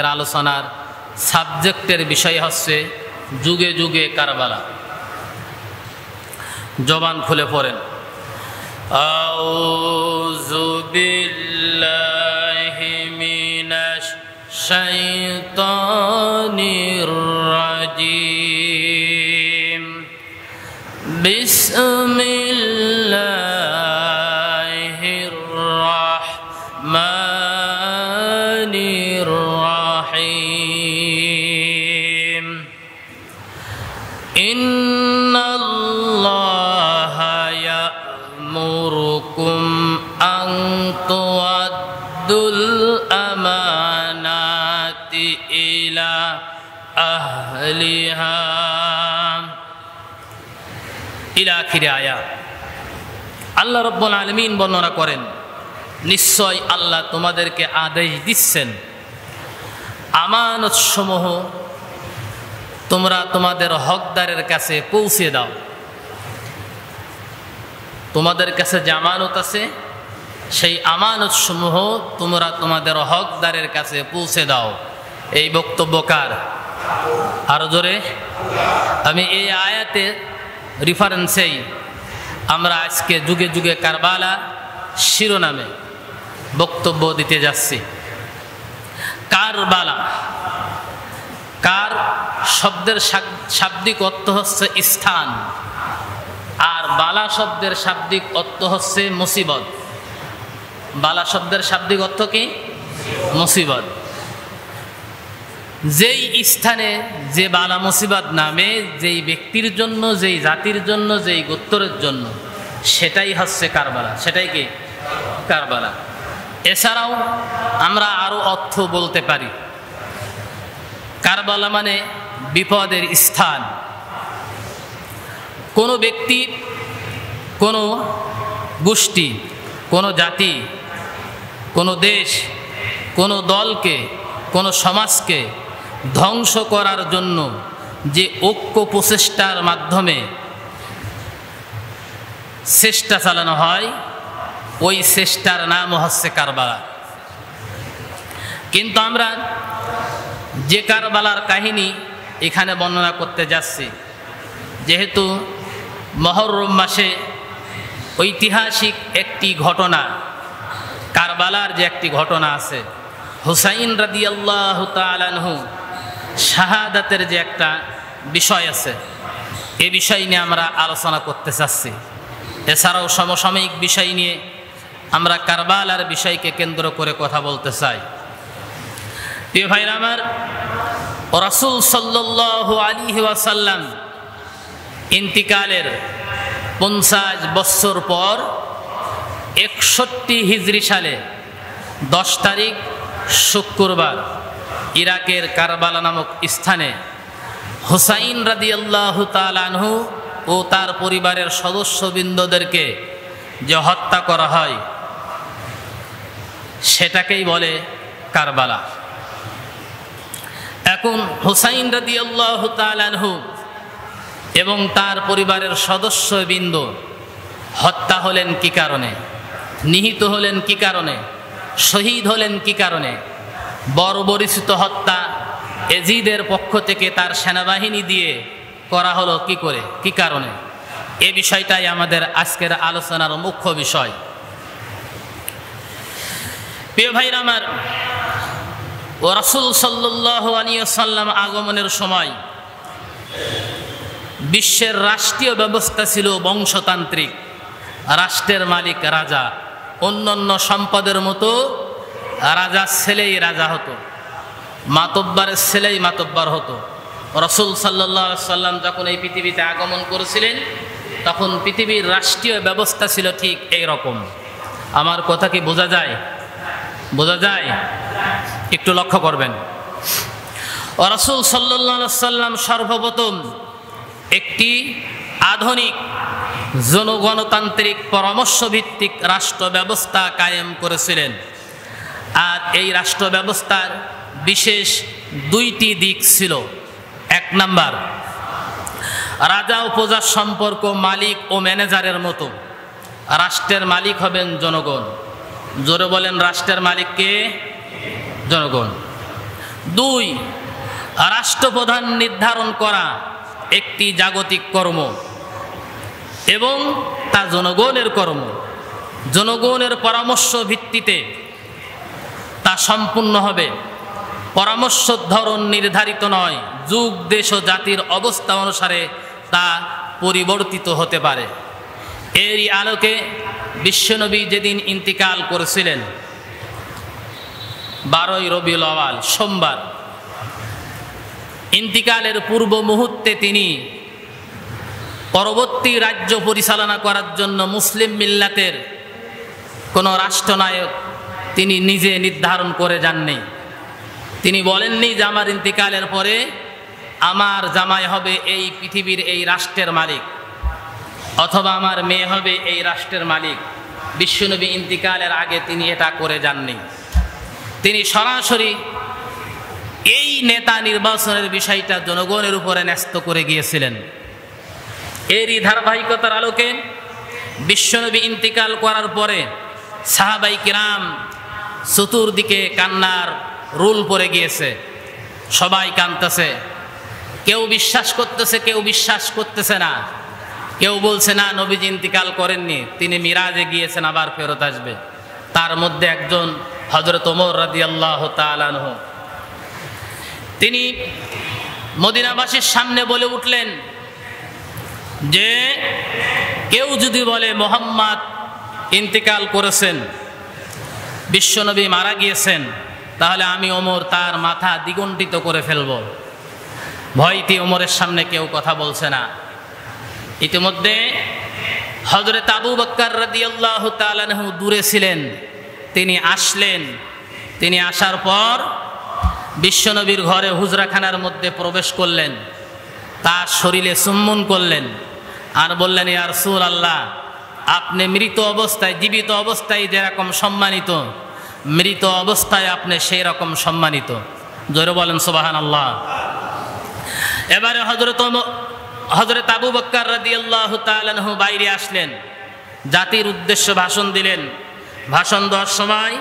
আলোচনার সাবজেক্টের বিষয় হচ্ছে যুগে যুগে কারবালা। জবান খুলে পড়েন আউযু বিল্লাহি মিনাশ শাইতানির রাজিম বিসমিল্লাহির রাহমানির রাহিম ইন্নাল্লাহা ইয়া'মুরুকুম আন তু'আদ্দুল আমানাতি ইলা আহলিহা ইলা আখিরি আয়াত। আল্লাহ রাব্বুল আলামিন বর্ণনা করেন, নিশ্চয় আল্লাহ তোমাদেরকে আদেশ দিচ্ছেন আমানত সমূহ তোমরা তোমাদের হকদারের কাছে পৌঁছে দাও। তোমাদের কাছে যে আমানত আছে সেই আমানত সমূহ তোমরা তোমাদের হকদারের কাছে পৌঁছে দাও। এই বক্তব্য কার? আরো জোরে। আমি এই আয়াতের রেফারেন্সেই আমরা আজকে যুগে যুগে কারবালা শিরোনামে বক্তব্য দিতে যাচ্ছি। কারবালা, কার শব্দের শাব্দিক অর্থ হচ্ছে স্থান, আর বালা শব্দের শাব্দিক অর্থ হচ্ছে মুসিবত। বালা শব্দের শাব্দিক অর্থ কি? মুসিবত। যেই স্থানে যে বালা মুসিবত নামে, যেই ব্যক্তির জন্য, যেই জাতির জন্য, যেই গোত্রের জন্য, সেটাই হচ্ছে কারবালা। সেটাই কি কারবালা। এছাড়াও আমরা আরো অর্থ বলতে পারি। কারবালা মানে বিপদের স্থান। কোনো ব্যক্তি, কোনো গোষ্ঠী, কোনো জাতি, কোনো দেশ, কোনো দলকে, কোনো সমাজকে ধ্বংস করার জন্য যে ঐক্য প্রচেষ্টার মাধ্যমে চেষ্টা চালানো হয়, ওই চেষ্টার নাম হচ্ছে কারবালা। কিন্তু আমরা যে কারবালার কাহিনী এখানে বর্ণনা করতে যাচ্ছি, যেহেতু মুহররম মাসে ঐতিহাসিক একটি ঘটনা, কারবালার যে একটি ঘটনা আছে, হুসাইন রাদিয়াল্লাহু তাআলা আনহু শাহাদাতের যে একটা বিষয় আছে, এ বিষয় নিয়ে আমরা আলোচনা করতে চাচ্ছি। এছাড়াও সমসাময়িক বিষয় নিয়ে আমরা কারবালার বিষয়কে কেন্দ্র করে কথা বলতে চাই। প্রিয় ভাইরা আমার, রাসূল সাল্লাল্লাহু আলাইহি ওয়াসাল্লাম ইন্তিকালের 50 বছর পর 61 হিজরি সালে 10 তারিখ শুক্রবার ইরাকের কারবালা নামক স্থানে হুসাইন রাদিয়াল্লাহু তাআলা আনহু ও তার পরিবারের সদস্যবৃন্দদেরকে যে হত্যা করা হয়, সেটাকেই বলে কারবালা। এখন হুসাইন রাদিয়াল্লাহু তাআলা আনহু এবং তার পরিবারের সদস্যবৃন্দ হত্যা হলেন কি কারণে, নিহত হলেন কি কারণে, শহীদ হলেন কি কারণে, বর্বরিচিত হত্যা এজিদের পক্ষ থেকে তার সেনাবাহিনী দিয়ে করা হলো কি করে, কি কারণে, এ বিষয়টাই আমাদের আজকের আলোচনার মুখ্য বিষয়। প্রিয় ভাইরা আমার, রাসূল সাল্লাল্লাহু আলাইহি ওয়াসাল্লাম আগমনের সময় বিশ্বের রাষ্ট্রীয় ব্যবস্থা ছিল বংশতান্ত্রিক। রাষ্ট্রের মালিক রাজা, অন্যান্য সম্পদের মতো রাজার ছেলেই রাজা হতো, মাতব্বরের ছেলেই মাতব্বর হতো। রাসূল সাল্লাল্লাহু আলাইহি ওয়াসাল্লাম যখন এই পৃথিবীতে আগমন করেছিলেন, তখন পৃথিবীর রাষ্ট্রীয় ব্যবস্থা ছিল ঠিক এই রকম। আমার কথা কি বোঝা যায়? বোঝা যায়? একটু লক্ষ্য করবেন। রাসূল সাল্লাল্লাহু আলাইহি ওয়াসাল্লাম সর্বপ্রথম একটি আধুনিক জনগণতান্ত্রিক পরামর্শভিত্তিক রাষ্ট্র ব্যবস্থা কায়েম করেছিলেন। আর এই রাষ্ট্র ব্যবস্থার বিশেষ 2টি দিক ছিল। 1 নাম্বার, রাজা ও প্রজার সম্পর্ক মালিক ও ম্যানেজারের মতো। রাষ্ট্রের মালিক হবেন জনগণ। জোরে বলেন, রাষ্ট্রের মালিক কে? জনগণ। 2, রাষ্ট্রপ্রধান নির্ধারণ করা একটি জাগতিক কর্ম এবং তা জনগণের কর্ম। জনগণের পরামর্শ ভিত্তিতে তা সম্পূর্ণ হবে। পরামর্শের ধরন নির্ধারিত নয়, যুগ দেশ ও জাতির অবস্থা অনুসারে তা পরিবর্তিত হতে পারে। এরই আলোকে বিশ্বনবী যেদিন ইন্তিকাল করেছিলেন 12ই রবিউল আউয়াল সোমবার, ইন্তিকালের পূর্ব মুহূর্তে তিনি পরবর্তী রাজ্য পরিচালনা করার জন্য মুসলিম মিল্লাতের কোনো রাষ্ট্রনায়ক তিনি নিজে নির্ধারণ করে যাননি। তিনি বলেননি যে আমার ইন্তিকালের পরে আমার জামাই হবে এই পৃথিবীর এই রাষ্ট্রের মালিক, অথবা আমার মেয়ে হবে এই রাষ্ট্রের মালিক। বিশ্বনবী ইন্তিকালের আগে তিনি এটা করে যাননি। তিনি সরাসরি এই নেতা নির্বাচনের বিষয়টা জনগণের উপরে ন্যস্ত করে গিয়েছিলেন। এরই ধারাবাহিকতার আলোকে বিশ্বনবী ইন্তিকাল করার পরে সাহাবাই কিরাম চতুর্দিকে কান্নার রোল পড়ে গিয়েছে। সবাই কাঁদতেছে, কেউ বিশ্বাস করতেছে, কেউ বিশ্বাস করতেছে না। কেউ বলছে না, নবীজি ইন্তিকাল করেননি, তিনি মিরাজে গিয়েছেন, আবার ফেরত আসবে। তার মধ্যে একজন হযরত ওমর রাদিয়াল্লাহু তাআলা আনহু, তিনি মদিনাবাসীর সামনে বলে উঠলেন যে কেউ যদি বলে মুহাম্মদ ইন্তিকাল করেছেন, বিশ্বনবী মারা গিয়েছেন, তাহলে আমি ওমর তার মাথা দ্বিগুণ্ডিত করে ফেলব। ভয়তে ওমরের সামনে কেউ কথা বলছে না। ইতিমধ্যে হযরত আবু বকর রাদিয়াল্লাহু তাআলা আনহু দূরে ছিলেন, তিনি আসলেন। তিনি আসার পর বিশ্বনবীর ঘরে হুজরাখানার মধ্যে প্রবেশ করলেন, তার শরীরে চুম্বন করলেন আর বললেন, ইয়া রাসূলুল্লাহ, আপনি মৃত অবস্থায়, জীবিত অবস্থায় যেরকম সম্মানিত, মৃত অবস্থায় আপনি সেই রকম সম্মানিত। জোরে বলেন সুবহানাল্লাহ। এবারে হযরত আবু বকর রাদিয়াল্লাহু তাআলা আনহু বাইরে আসলেন, জাতির উদ্দেশ্যে ভাষণ দিলেন। ভাষণ দেওয়ার সময়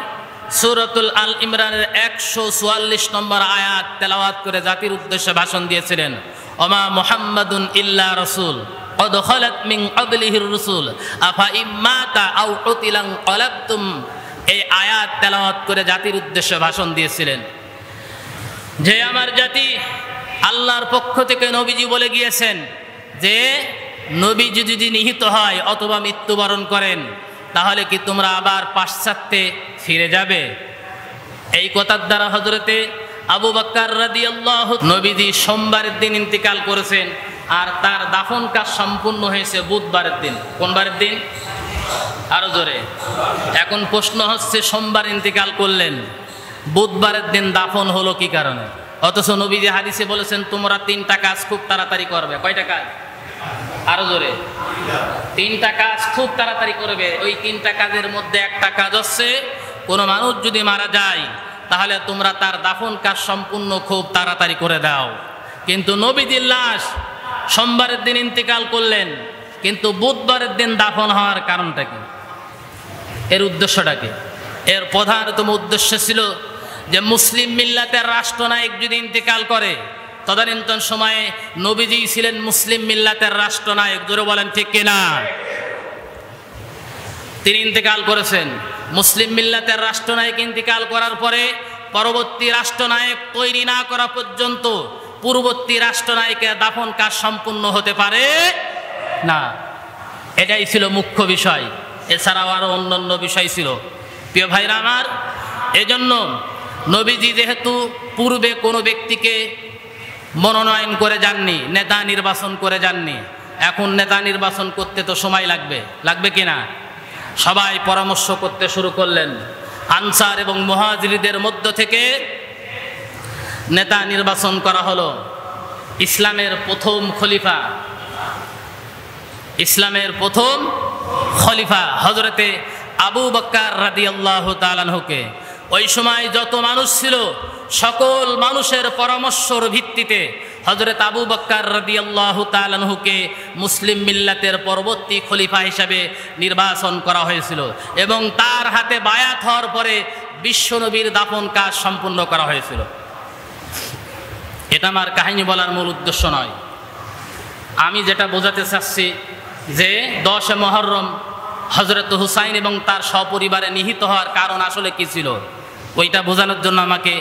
সূরাতুল আল ইমরানের 144 নম্বর আয়াত তেলাওয়াত করে জাতির উদ্দেশ্যে ভাষণ দিয়েছিলেন। ওমা মুহাম্মাদুন ইল্লা রাসূল ক্বাদ খালাত মিন ক্বাবলিহির রাসূল আফা ইম্মাতা আও কুতিলান ক্বালাবতুম। এই আয়াত তেলাওয়াত করে জাতির উদ্দেশ্যে ভাষণ দিয়েছিলেন যে আমার জাতি, আল্লাহর পক্ষ থেকে নবীজি বলে গিয়েছেন যে নবীজি যদি নিহত হয় অথবা মৃত্যুবরণ করেন, তাহলে কি তোমরা আবার পাশ্চাত্যে ফিরে যাবে? এই কথার দ্বারা হযরতে আবু বকর রাদিয়াল্লাহু, নবীজি সোমবারের দিন ইন্তিকাল করেছেন আর তার দাফন কাজ সম্পূর্ণ হয়েছে বুধবারের দিন। কোন বারের দিন? আরো জোরে। এখন প্রশ্ন হচ্ছে, সোমবার ইন্তিকাল করলেন, বুধবারের দিন দাফন হলো কি কারণে? অথচ নবীজি হাদিসে বলেছেন তোমরা 3টা কাজ খুব তাড়াতাড়ি করবে। কয়টা কাজ? আরো জোরে। 3টা কাজ খুব তাড়াতাড়ি করবে। ওই 3টা কাজের মধ্যে একটা কাজ হচ্ছে, কোনো মানুষ যদি মারা যায় তাহলে তোমরা তার দাফন কাজ সম্পূর্ণ খুব তাড়াতাড়ি করে দাও। কিন্তু নবীজির লাশ সোমবারের দিন ইন্তিকাল করলেন, কিন্তু বুধবারের দিন দাফন হওয়ার কারণটা কি? এর উদ্দেশ্যটা কি? এর প্রধানতম উদ্দেশ্য ছিল যে মুসলিম মিল্লাতের রাষ্ট্রনায়ক যদি ইন্তিকাল করে, তদানীন্তন সময়ে নবীজি ছিলেন মুসলিম মিল্লাতের রাষ্ট্রনায়ক। জোরে বলেন ঠিক কিনা? তিনি ইন্তিকাল করেছেন। মুসলিম মিল্লাতের রাষ্ট্রনায়ক ইন্তিকাল করার পরে পরবর্তী রাষ্ট্রনায়ক তৈরি না করা পর্যন্ত পূর্ববর্তী রাষ্ট্রনায়কের দাফন কাজ সম্পূর্ণ হতে পারে না। এটাই ছিল মুখ্য বিষয়। এছাড়াও আরো অন্যান্য বিষয় ছিল। প্রিয় ভাইরা আমার, এজন্য নবীজি যেহেতু পূর্বে কোনো ব্যক্তিকে মনোনয়ন করে যাননি, নেতা নির্বাচন করে যাননি, এখন নেতা নির্বাচন করতে তো সময় লাগবে কিনা? সবাই পরামর্শ করতে শুরু করলেন। আনসার এবং মুহাজিরদের মধ্য থেকে নেতা নির্বাচন করা হলো। ইসলামের প্রথম খলিফা হযরতে আবু বকর রাদিয়াল্লাহু তাআলা আনহুকে। ওই সময় যত মানুষ ছিল সকল মানুষের পরামর্শের ভিত্তিতে হযরত আবু বকর রাদিয়াল্লাহু তাআলা আনহুকে মুসলিম মিল্লাতের পরবর্তী খলিফা হিসাবে নির্বাচন করা হয়েছিল এবং তার হাতে বায়াত হওয়ার পরে বিশ্বনবীর দাফন কাজ সম্পূর্ণ করা হয়েছিল। এটা আমার কাহিনী বলার মূল উদ্দেশ্য নয়। আমি যেটা বোঝাতে চাচ্ছি যে 10 মুহররম হযরত হুসাইন এবং তার সপরিবারে নিহত হওয়ার কারণ আসলে কি ছিল, ওইটা বোঝানোর জন্য আমাকে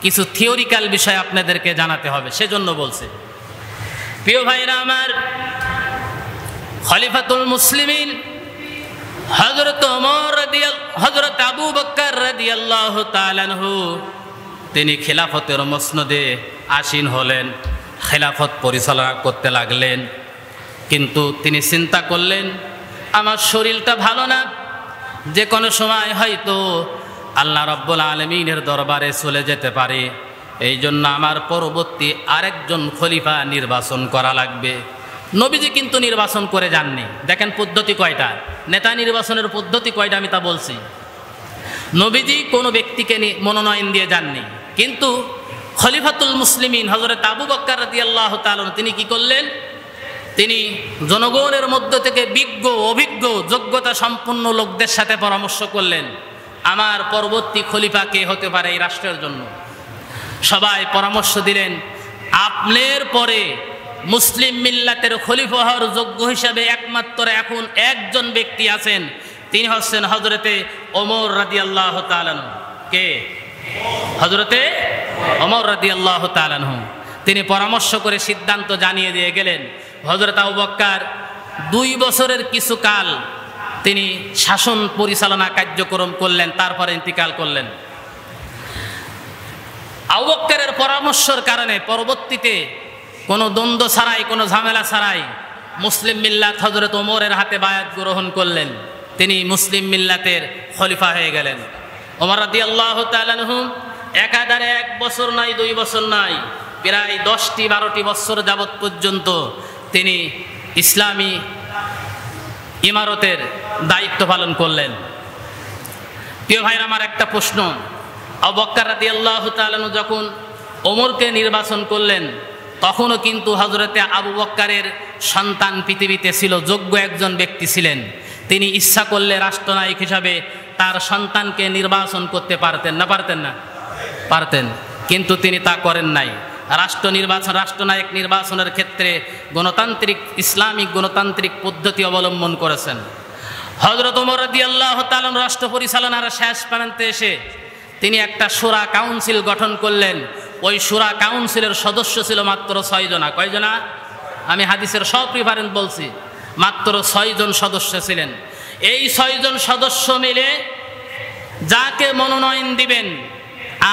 কিছু থিওরিক্যাল বিষয় আপনাদেরকে জানাতে হবে, সেজন্য বলছি। প্রিয় ভাইরা আমার, খলিফাতুল মুসলিমিন হযরত ওমর হযরত আবু বকর রাদিয়াল্লাহু তাআলা আনহু তিনি খিলাফতের মসনদে আসীন হলেন, খিলাফত পরিচালনা করতে লাগলেন। কিন্তু তিনি চিন্তা করলেন, আমার শরীরটা ভালো না, যে কোনো সময় হয়তো আল্লাহ রাব্বুল আলামিনের দরবারে চলে যেতে পারে, এই জন্য আমার পরবর্তী আরেকজন খলিফা নির্বাচন করা লাগবে। নবীজি কিন্তু নির্বাচন করে যাননি। দেখেন পদ্ধতি কয়টা, নেতা নির্বাচনের পদ্ধতি কয়টা আমি তা বলছি। নবীজি কোনো ব্যক্তিকে মনোনয়ন দিয়ে যাননি, কিন্তু খলিফাতুল মুসলিমিন হযরত আবু বকর রাদিয়াল্লাহু তাআলা তিনি কি করলেন, তিনি জনগণের মধ্য থেকে বিজ্ঞ অভিজ্ঞ যোগ্যতা সম্পন্ন লোকদের সাথে পরামর্শ করলেন, আমার পরবর্তী খলিফা কে হতে পারে এই রাষ্ট্রের জন্য। সবাই পরামর্শ দিলেন, আপনার পরে মুসলিম মিল্লাতের খলিফা হওয়ার যোগ্য হিসাবে একমাত্র এখন একজন ব্যক্তি আছেন, তিনি হচ্ছেন হযরতে ওমর রাদিয়াল্লাহু তাআলা আনহু। কে? হযরতে ওমর রাদিয়াল্লাহু তাআলা আনহু। তিনি পরামর্শ করে সিদ্ধান্ত জানিয়ে দিয়ে গেলেন। হযরত আবু বকর 2 বছরের কিছু কাল তিনি শাসন পরিচালনা কার্যক্রম করলেন, তারপরে ইন্তিকাল করলেন। আবু বকরের পরামর্শের কারণে পরবর্তীতে কোনো দ্বন্দ্ব ছাড়াই, কোনো ঝামেলা ছাড়াই মুসলিম মিল্লাত হযরত ওমরের হাতে বায়াত গ্রহণ করলেন, তিনি মুসলিম মিল্লাতের খলিফা হয়ে গেলেন। ওমর রাদিয়াল্লাহু তাআলা আনহু একাধারে 1 বছর নয়, 2 বছর নয়, প্রায় 10-12টি বছর যাবৎ পর্যন্ত তিনি ইসলামী ইমারতের দায়িত্ব পালন করলেন। প্রিয় ভাইরা আমার, একটা প্রশ্ন, আবু বকর রাদিয়াল্লাহু তাআলা আনহু যখন ওমরকে নির্বাচন করলেন, তখনও কিন্তু হযরতে আবু বকরের সন্তান পৃথিবীতে ছিল, যোগ্য একজন ব্যক্তি ছিলেন। তিনি ইচ্ছা করলে রাষ্ট্রনায়ক হিসাবে তার সন্তানকে নির্বাচন করতে পারতেন না? পারতেন না? পারতেন, কিন্তু তিনি তা করেন নাই। রাষ্ট্রনায়ক নির্বাচনের ক্ষেত্রে গণতান্ত্রিক, ইসলামিক গণতান্ত্রিক পদ্ধতি অবলম্বন করেছেন। হযরত ওমর রাদিয়াল্লাহু তাআলা রাষ্ট্র পরিচালনার শেষ প্রান্তে এসে তিনি একটা শূরা কাউন্সিল গঠন করলেন। ওই শূরা কাউন্সিলের সদস্য ছিল মাত্র 6 জনা। কয় জনা? আমি হাদিসের সব রেফারেন্স বলছি, মাত্র 6 জন সদস্য ছিলেন। এই 6 জন সদস্য মিলে যাকে মনোনয়ন দিবেন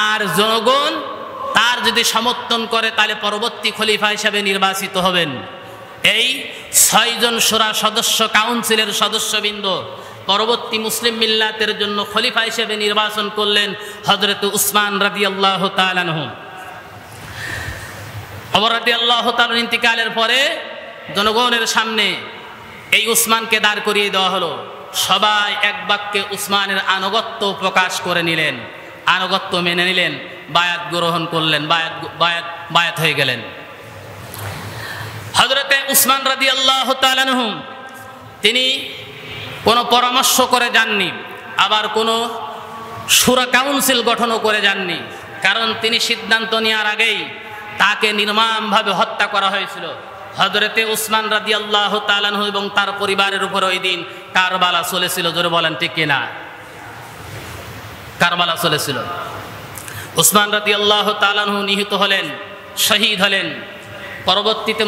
আর জনগণ তার যদি সমর্থন করে, তাহলে পরবর্তী খলিফা হিসাবে নির্বাচিত হবেন। এই 6 জন শূরা সদস্য কাউন্সিলের সদস্যবৃন্দ পরবর্তী মুসলিম মিল্লাতের জন্য খলিফা হিসেবে নির্বাচন করলেন হযরত উসমান রাদিয়াল্লাহু তাআলা আনহু। ওমর রাদিয়াল্লাহু তাআলা ইন্তিকালের পরে জনগণের সামনে এই উসমানকে দাঁড় করিয়ে দেওয়া হলো। সবাই এক বাক্যে উসমানের আনুগত্য প্রকাশ করে নিলেন, আনুগত্য মেনে নিলেন, বায়াত গ্রহণ করলেন, বায়াত হয়ে গেলেন। হযরতে উসমান রাদিয়াল্লাহু তাআলা আনহু তিনি কোনো পরামর্শ করে যাননি, আবার কোনো শূরা কাউন্সিল গঠনও করে যাননি, কারণ তিনি সিদ্ধান্ত নেওয়ার আগেই তাকে নির্মমভাবে হত্যা করা হয়েছিল। হযরতে উসমান রাদিয়াল্লাহু তাআলা আনহু এবং তার পরিবারের উপর ওই দিন কারবালা চলেছিল। জোরে বলেন ঠিক কিনা? কারবালা চলেছিল। উসমান রাদিয়াল্লাহু তাআলা আনহু নিহত হলেন, শহীদ হলেন। পরবর্তীতে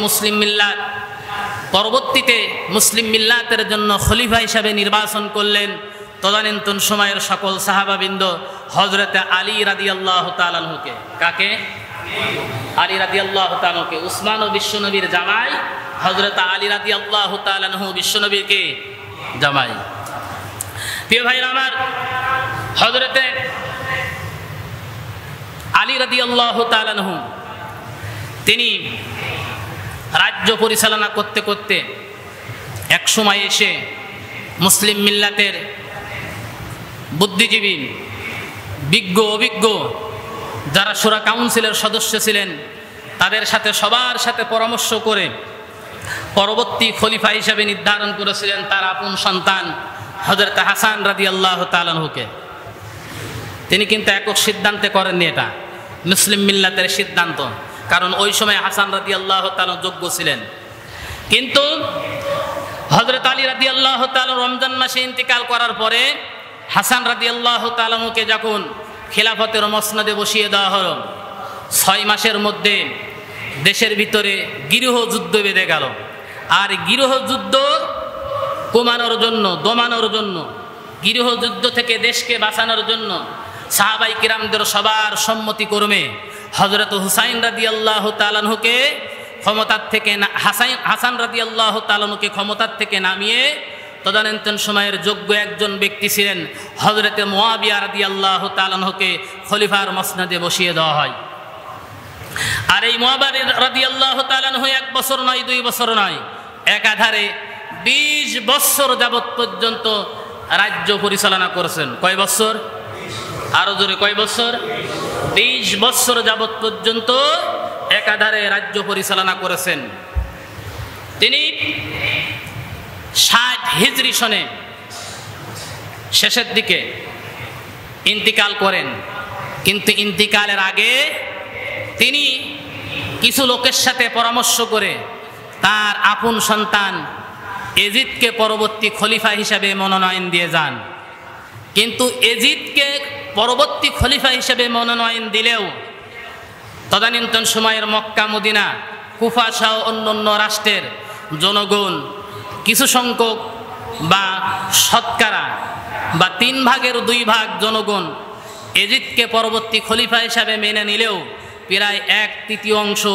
মুসলিম মিল্লাতের জন্য খলিফা হিসাবে নির্বাচন করলেন তদানীন্তন সময়ের সকল সাহাবাবৃন্দ হযরতে আলী রাদিয়াল্লাহু তাআলা আনহুকে। কাকে? আলী রাদিয়াল্লাহু তাআলা আনহুকে। উসমান ও বিশ্বনবীর জামাই, হযরত আলী রাদিয়াল্লাহু তাআলা আনহু বিশ্বনবীর কে? জামাই। প্রিয় ভাইরা আমার, হযরতে আলী রাদিয়াল্লাহু তাআলা আনহু তিনি রাজ্য পরিচালনা করতে করতে এক সময় এসে মুসলিম মিল্লাতের বুদ্ধিজীবী, বিজ্ঞ অভিজ্ঞ যারা শূরা কাউন্সিলের সদস্য ছিলেন, তাদের সাথে সবার সাথে পরামর্শ করে পরবর্তী খলিফা হিসেবে নির্ধারণ করেছিলেন তার আপন সন্তান হযরত হাসান রাদিয়াল্লাহু তাআলা আনহুকে। তিনি কিন্তু একক সিদ্ধান্তে করেননি, এটা মুসলিম মিল্লাতের সিদ্ধান্ত। কারণ ওই সময় হাসান রাদিয়াল্লাহু তাআলা যোগ্য ছিলেন। কিন্তু হযরত আলী রাদিয়াল্লাহু তাআলা রমজান মাসে ইন্তিকাল করার পরে হাসান রাদিয়াল্লাহু তাআলাকে যখন খিলাফতের মসনদে বসিয়ে দেওয়া হলো, 6 মাসের মধ্যে দেশের ভিতরে গৃহযুদ্ধ বেঁধে গেল। আর গৃহযুদ্ধ কমানোর জন্য, দমানোর জন্য, গৃহযুদ্ধ থেকে দেশকে বাঁচানোর জন্য সাহাবাই কিরামদের সবার সম্মতিক্রমে হযরত হুসাইন রাদিয়াল্লাহু তাআলা আনহুকে ক্ষমতার থেকে হাসান রাদিয়াল্লাহু তাআলা আনহুকে ক্ষমতার থেকে নামিয়ে তদানীন্তন সময়ের যোগ্য একজন ব্যক্তি ছিলেন হযরত মুয়াবিয়া রাদিয়াল্লাহু তাআলা আনহুকে খলিফার মসনদে বসিয়ে দেওয়া হয়। আর এই মুয়াবিয়া রাদিয়াল্লাহু তাআলা আনহু 1 বছর নয়, 2 বছর নয়, একাধারে 20 বছর যাবত পর্যন্ত রাজ্য পরিচালনা করেছেন। কয় বছর? আরো জোরে, কয় বছর? 20 বছর যাবত পর্যন্ত একাধারে রাজ্য পরিচালনা করেছেন। তিনি 60 হিজরি সনে শেষের দিকে ইন্তিকাল করেন। কিন্তু ইন্তিকালের আগে তিনি কিছু লোকের সাথে পরামর্শ করে তার আপন সন্তান এজিদকে পরবর্তী খলিফা হিসাবে মনোনয়ন দিয়ে যান। কিন্তু এজিদকে পরবর্তী খলিফা হিসেবে মনোনয়ন দিলেও তদানীন্তন সময়ের মক্কা, মদিনা, কুফা সহ অন্যান্য রাষ্ট্রের জনগণ কিছু সংখ্যক বা শতকরা বা 3 ভাগের 2 ভাগ জনগণ এজিদকে পরবর্তী খলিফা হিসাবে মেনে নিলেও প্রায় 1/3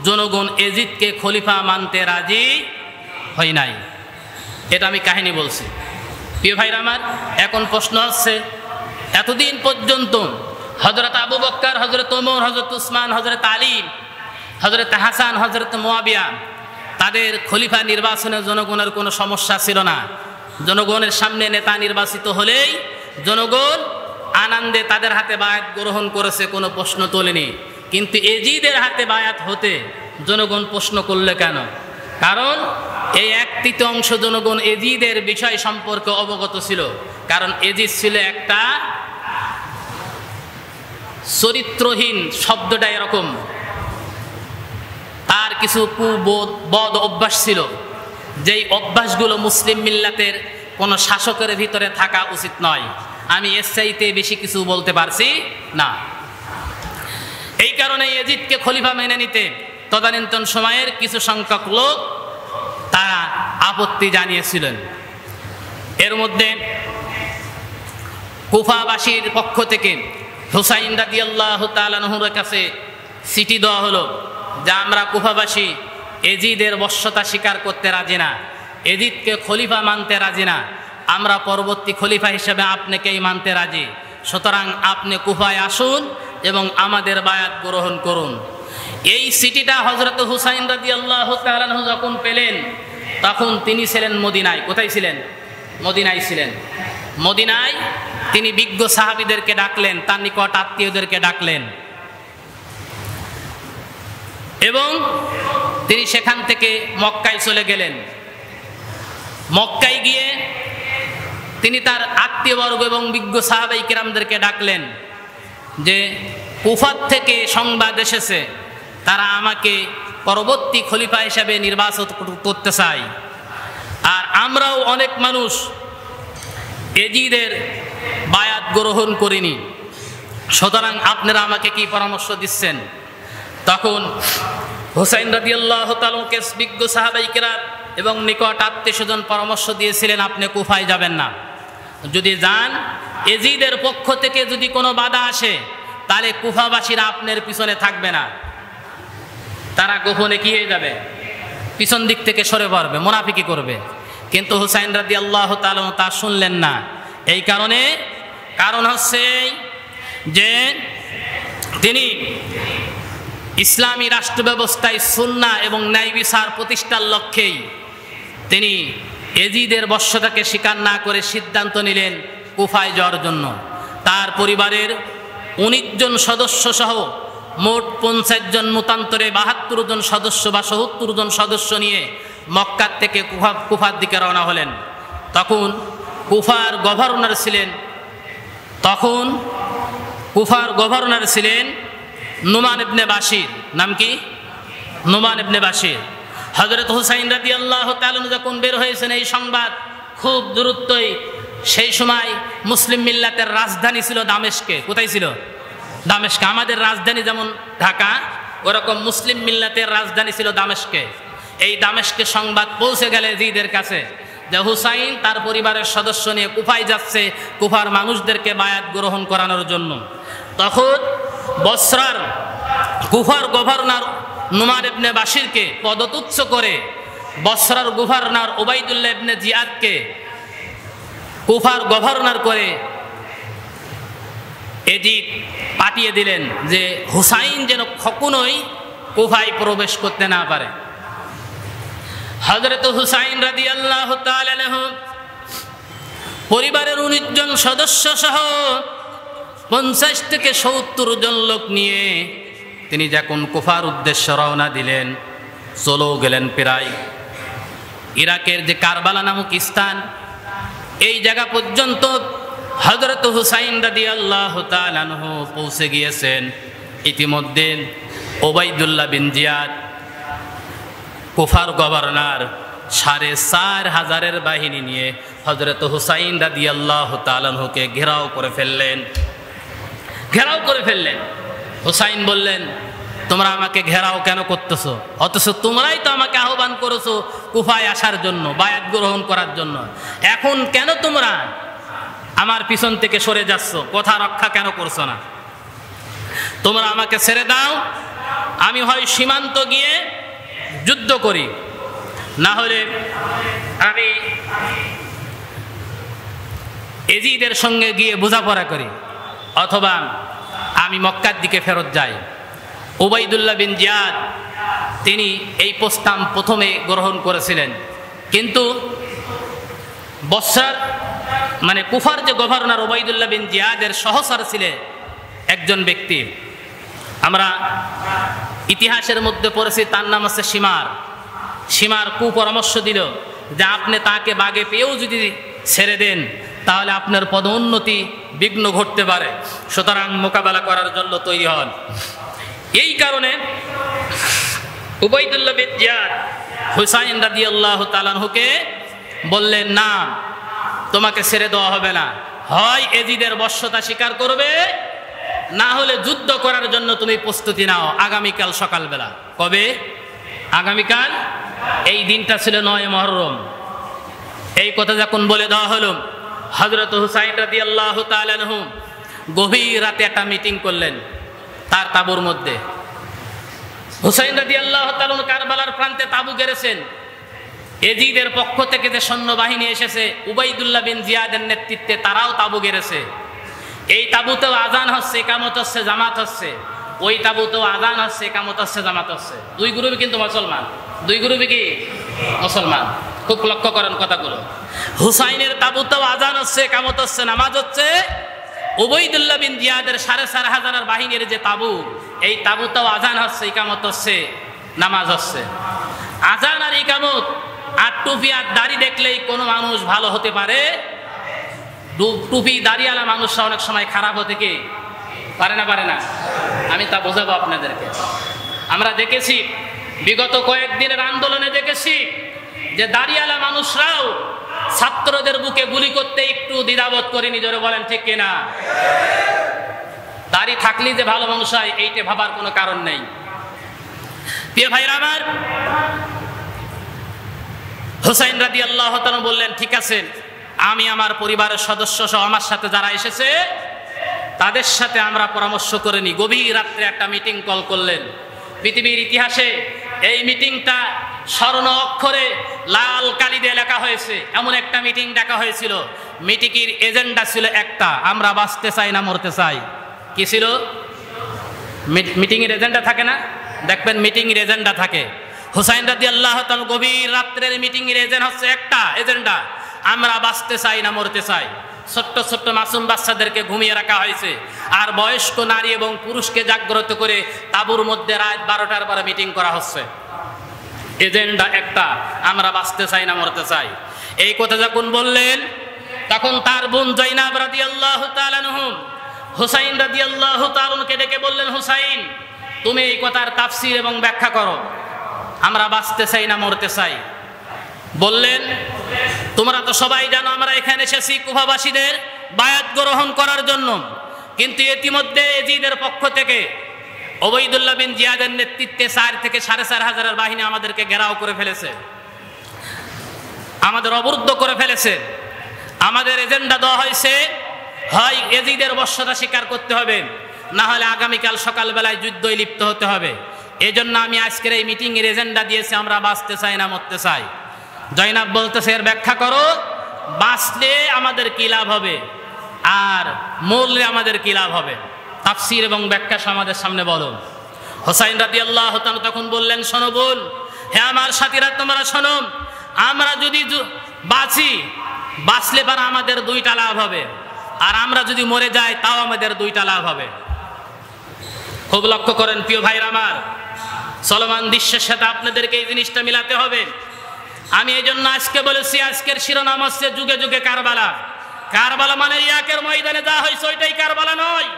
জনগণ এজিদকে খলিফা মানতে রাজি হয় নাই। এটা আমি কাহিনী বলছি। প্রিয় ভাইরা আমার, এখন প্রশ্ন হচ্ছে, এতদিন পর্যন্ত হযরত আবু বকর, হযরত ওমর, হযরত উসমান, হযরত আলী, হযরত হাসান, হযরত মুয়াবিয়া তাদের খলিফা নির্বাচনে জনগণের কোনো সমস্যা ছিল না। জনগণের সামনে নেতা নির্বাচিত হলেই জনগণ আনন্দে তাদের হাতে বায়াত গ্রহণ করেছে, কোনো প্রশ্ন তোলেনি। কিন্তু এজিদের হাতে বায়াত হতে জনগণ প্রশ্ন করলে কেন? কারণ এই 1/3 জনগণ এজিদের বিষয় সম্পর্কে অবগত ছিল। কারণ এজিদ ছিল একটা চরিত্রহীন, শব্দটা এরকম, তার কিছু বদ অভ্যাস ছিল, যেই অভ্যাসগুলো মুসলিম মিল্লাতের কোনো শাসকের ভিতরে থাকা উচিত নয়। আমি এর চাইতে বেশি কিছু বলতে পারছি না। এই কারণে এজিদকে খলিফা মেনে নিতে তদানীন্তন সময়ের কিছু সংখ্যক লোক তারা আপত্তি জানিয়েছিলেন। এর মধ্যে কুফাবাসীর পক্ষ থেকে হুসাইন রাদিয়াল্লাহু তাআলা আনহুর কাছে চিঠি দেওয়া হলো যে আমরা কুফাবাসী এজিদের বশ্যতা স্বীকার করতে রাজি না, এজিদকে খলিফা মানতে রাজি না, আমরা পরবর্তী খলিফা হিসেবে আপনাকেই মানতে রাজি। সুতরাং আপনি কুফায় আসুন এবং আমাদের বায়াত গ্রহণ করুন। এই চিঠিটা হযরত হুসাইন রাদিয়াল্লাহু তাআলা আনহু যখন পেলেন, তখন তিনি ছিলেন মদিনায়। কোথায় ছিলেন? মদিনায় ছিলেন। মদিনায় তিনি বিজ্ঞ সাহাবীদেরকে ডাকলেন, তার নিকট আত্মীয়দেরকে ডাকলেন এবং তিনি সেখান থেকে মক্কায় চলে গেলেন। মক্কায় গিয়ে তিনি তার আত্মীয়বর্গ এবং বিজ্ঞ সাহাবায়ে কিরামদেরকে ডাকলেন যে কুফা থেকে সংবাদ এসেছে, তারা আমাকে পরবর্তী খলিফা হিসাবে নির্বাচন করতে চায়। আর আমরাও অনেক মানুষ এজিদের বায়াত গ্রহণ করিনি, সুতরাং আপনারা আমাকে কি পরামর্শ দিচ্ছেন? তখন হুসাইন রাদিয়াল্লাহু তাআলাকে বিজ্ঞ সাহাবায়ে কিরাম এবং নিকট আত্মীয়স্বজন পরামর্শ দিয়েছিলেন, আপনি কুফায় যাবেন না। যদি যান, এজিদের পক্ষ থেকে যদি কোনো বাধা আসে, তাহলে কুফাবাসীরা আপনার পিছনে থাকবে না, তারা গোপনে কি হয়ে যাবে? পিছন দিক থেকে সরে পড়বে, মুনাফিকি করবে। কিন্তু হুসাইন রাদিয়াল্লাহু তাআলা তা শুনলেন না। এই কারণ হচ্ছে যে তিনি ইসলামী রাষ্ট্র ব্যবস্থায় সুন্নাহ এবং ন্যায় বিচার প্রতিষ্ঠার লক্ষ্যেই তিনি এজিদের বশ্যতাকে স্বীকার না করে সিদ্ধান্ত নিলেন কুফায় যাওয়ার জন্য। তার পরিবারের 19 জন সদস্য সহ মোট 50 জন মতান্তরে 72 জন সদস্য বা 70 জন সদস্য নিয়ে মক্কার থেকে কুফার দিকে রওনা হলেন। তখন কুফার গভর্নর ছিলেন নুমান ইবনে বাশির, নাম কি? নুমান ইবনে বাশির। হযরত হুসাইন রাদিয়াল্লাহু তাআলা যখন বের হয়েছেন এই সংবাদ খুব দ্রুতই, সেই সময় মুসলিম মিল্লাতের রাজধানী ছিল দামেস্কে। কোথায় ছিল? দামেস্কে। আমাদের রাজধানী যেমন ঢাকা, ওরকম মুসলিম মিল্লাতের রাজধানী ছিল দামেস্কে। এই দামেস্কে সংবাদ পৌঁছে গেলে ইয়াজিদের কাছে যে হুসাইন তার পরিবারের সদস্য নিয়ে কুফায় যাচ্ছে কুফার মানুষদেরকে বায়াত গ্রহণ করানোর জন্য। তখন বসরার কুফার গভর্নর নুমান ইবনে বাশিরকে পদতুচ্ছ করে বসরার গভর্নর উবাইদুল্লাহ ইবনে জিয়াদকে কুফার গভর্নর করে ইয়াজিদ পাঠিয়ে দিলেন যে হুসাইন যেন কখনোই কুফায় প্রবেশ করতে না পারে। হযরত হুসাইন রাদিয়াল্লাহু তাআলা আনহু পরিবারের 19 জন সদস্য সহ 50 থেকে 70 জন লোক নিয়ে তিনি যখন কুফার উদ্দেশ্যে রওনা দিলেন, চলেও গেলেন প্রায় ইরাকের যে কারবালা নামক স্থান, এই জায়গা পর্যন্ত হযরত হুসাইন রাদিয়াল্লাহু তাআলা আনহু পৌঁছে গিয়েছেন। ইতিমধ্যে উবাইদুল্লাহ বিন জিয়াদ কুফার গভর্নর 4500 বাহিনী নিয়ে হযরত হুসাইন রাদিয়াল্লাহু তাআলা আনহুকে ঘেরাও করে ফেললেন। হুসাইন বললেন, তোমরা আমাকে ঘেরাও কেন করতেছো? অথচ তোমরাই তো আমাকে আহ্বান করেছো কুফায় আসার জন্য, বায়াত গ্রহণ করার জন্য। এখন কেন তোমরা আমার পিছন থেকে সরে যাচ্ছ? কথা রক্ষা কেন করছো না? তোমরা আমাকে ছেড়ে দাও, আমি হয় সীমান্ত গিয়ে যুদ্ধ করি, না হলে আমি ইয়াজিদের সঙ্গে গিয়ে বোঝাপড়া করি, অথবা আমি মক্কার দিকে ফেরত যাই। উবাইদুল্লাহ বিন জিয়াদ তিনি এই প্রস্তাব প্রথমে গ্রহণ করেছিলেন, কিন্তু বসরার মানে কুফার যে গভর্নর উবাইদুল্লাহ বিন জিয়াদের সহচর ছিলেন একজন ব্যক্তি, আমরা ইতিহাসের মধ্যে পড়েছি, তার নাম আছে সীমার কুপরামর্শ দিল যে আপনি তাকে বাগে পেয়েও যদি ছেড়ে দেন তাহলে আপনার পদোন্নতি বিঘ্ন ঘটতে পারে, সুতরাং মোকাবেলা করার জন্য তৈরি হন। এই কারণে উবাইদুল্লাহ বিন জিয়াদ হুসাইন রাদিয়াল্লাহু তাআলা আনহুকে বললেন, না, তোমাকে ছেড়ে দেওয়া হবে না, হয় ইয়াজিদের বশ্যতা স্বীকার করবে, না হলে যুদ্ধ করার জন্য তুমি প্রস্তুতি নাও আগামীকাল সকালবেলা। কবে? আগামীকাল। এই দিনটা ছিল 9 মুহররম। এই কথা যখন বলে দেওয়া হলো, হযরত হুসাইন রাদিয়াল্লাহু তাআলা আনহু গভীর রাতে একটা মিটিং করলেন তার তাঁবুর মধ্যে। হুসাইন রাদিয়াল্লাহু তাআলা কারবালার প্রান্তে তাঁবু গেড়েছেন। ইয়াজিদের পক্ষ থেকে যে সৈন্যবাহিনী এসেছে উবাইদুল্লাহ বিন জিয়াদের নেতৃত্বে, তারাও তাঁবু গেড়েছে। এই তাঁবুতেও আজান হচ্ছে, ইকামত হচ্ছে, জামাত হচ্ছে। ওই তাঁবুতেও আজান হচ্ছে, ইকামত হচ্ছে, জামাত হচ্ছে। দুই গ্রুপই কিন্তু মুসলমান। দুই গ্রুপই কি মুসলমান? খুব লক্ষ্য করেন কথাগুলো। হুসাইনের তাঁবুতেও আজান হচ্ছে, ইকামত হচ্ছে, নামাজ হচ্ছে। উবাইদুল্লাহ বিন জিয়াদের 4500 বাহিনীর যে তাঁবু, এই তাঁবুতেও আজান হচ্ছে, ইকামত হচ্ছে, নামাজ হচ্ছে। আজান আর ইকামত আর টুপি আর দাড়ি দেখলেই কোনো মানুষ ভালো হতে পারে? টুপি দাড়িওয়ালা মানুষরা অনেক সময় খারাপ হতে কি পারে না? আমি তা বোঝাবো আপনাদেরকে। আমরা দেখেছি বিগত কয়েকদিনের আন্দোলনে দেখেছি যে দাড়িওয়ালা মানুষরাও ছাত্রদের বুকে গুলি করতে একটু দ্বিধাবোধ করেনি। জোরে বলেন ঠিক কিনা? দাড়ি থাকলেই যে ভালো মানুষ হয় এইটা ভাবার কোনো কারণ নেই। প্রিয় ভাইরা আমার, হুসাইন রাদিয়াল্লাহু তাআলা বললেন, ঠিক আছে, আমি আমার পরিবারের সদস্য সহ আমার সাথে যারা এসেছে তাদের সাথে আমরা পরামর্শ করে নিই। গভীর রাত্রে একটা মিটিং কল করলেন। পৃথিবীর ইতিহাসে এই মিটিংটা স্বর্ণ অক্ষরে লাল কালি দিয়ে লেখা হয়েছে, এমন একটা মিটিং ডাকা হয়েছিল। মিটিংয়ের এজেন্ডা ছিল একটা, আমরা বাঁচতে চাই না মরতে চাই। কি ছিল? মিটিংয়ের এজেন্ডা থাকে না? দেখবেন মিটিংয়ের এজেন্ডা থাকে। হুসাইন রাদিয়াল্লাহু তাআলা গভীর রাত্রের মিটিংয়ের এজেন্ডা হচ্ছে একটা এজেন্ডা, আমরা বাঁচতে চাই না মরতে চাই। ছোট্ট ছোট্ট মাসুম বাচ্চাদেরকে ঘুমিয়ে রাখা হয়েছে, আর বয়স্ক নারী এবং পুরুষকে জাগ্রত করে তাঁবুর মধ্যে রাত 12টার পরে মিটিং করা হচ্ছে। এজেন্ডা একটা, আমরা বাঁচতে চাই না মরতে চাই। এই কথা যখন বললেন তখন তার বোন জাইনাব রাদিয়াল্লাহু তাআলা আনহা হুসাইন রাদিয়াল্লাহু তাআলা আনহুকে ডেকে বললেন, হুসাইন, তুমি এই কথার তাফসীর এবং ব্যাখ্যা করো, আমরা বাঁচতে চাই না মরতে চাই। বললেন, তোমরা তো সবাই জানো আমরা এখানে এসেছি কুফাবাসীদের বায়াত গ্রহণ করার জন্য, কিন্তু ইতিমধ্যে এজিদের পক্ষ থেকে ওবাইদুল্লাহ বিন জিয়াদের নেতৃত্বে 4 থেকে 4.5 হাজারের বাহিনী আমাদেরকে ঘেরাও করে ফেলেছে, আমাদের অবরুদ্ধ করে ফেলেছে। আমাদের এজেন্ডা দেওয়া হয়েছে, হয় এজিদের বশ্যতা স্বীকার করতে হবে, না হলে আগামীকাল সকালবেলায় যুদ্ধে লিপ্ত হতে হবে। এজন্য আমি আজকের এই মিটিংয়ের এজেন্ডা দিয়েছি, আমরা বাঁচতে চাই না মরতে চাই। জয়নাব বলতেছে, এর ব্যাখ্যা করো, বাঁচলে আমাদের কি লাভ হবে আর মরলে আমাদের কি লাভ হবে, তাফসীর এবং ব্যাখ্যা আমাদের সামনে বলো। হোসাইন রাদিয়াল্লাহু তাআলা তখন বললেন, শোনো বোন, হে আমার সাথীরা তোমরা শোনো, আমরা যদি বাঁচি, বাঁচলে পারে আমাদের 2টা লাভ হবে, আর আমরা যদি মরে যাই তাও আমাদের 2টা লাভ হবে। খুব লক্ষ্য করেন প্রিয় ভাইরা আমার, চলমান দৃশ্যের সাথে আপনাদেরকে এই জিনিসটা মিলাতে হবে। আমি এই জন্য আজকে বলেছি, আজকের শিরোনাম হচ্ছে যুগে যুগে কারবালা। কারবালা মানে ইয়াকের ময়দানে যা হয়েছে ওইটাই কারবালা নয়।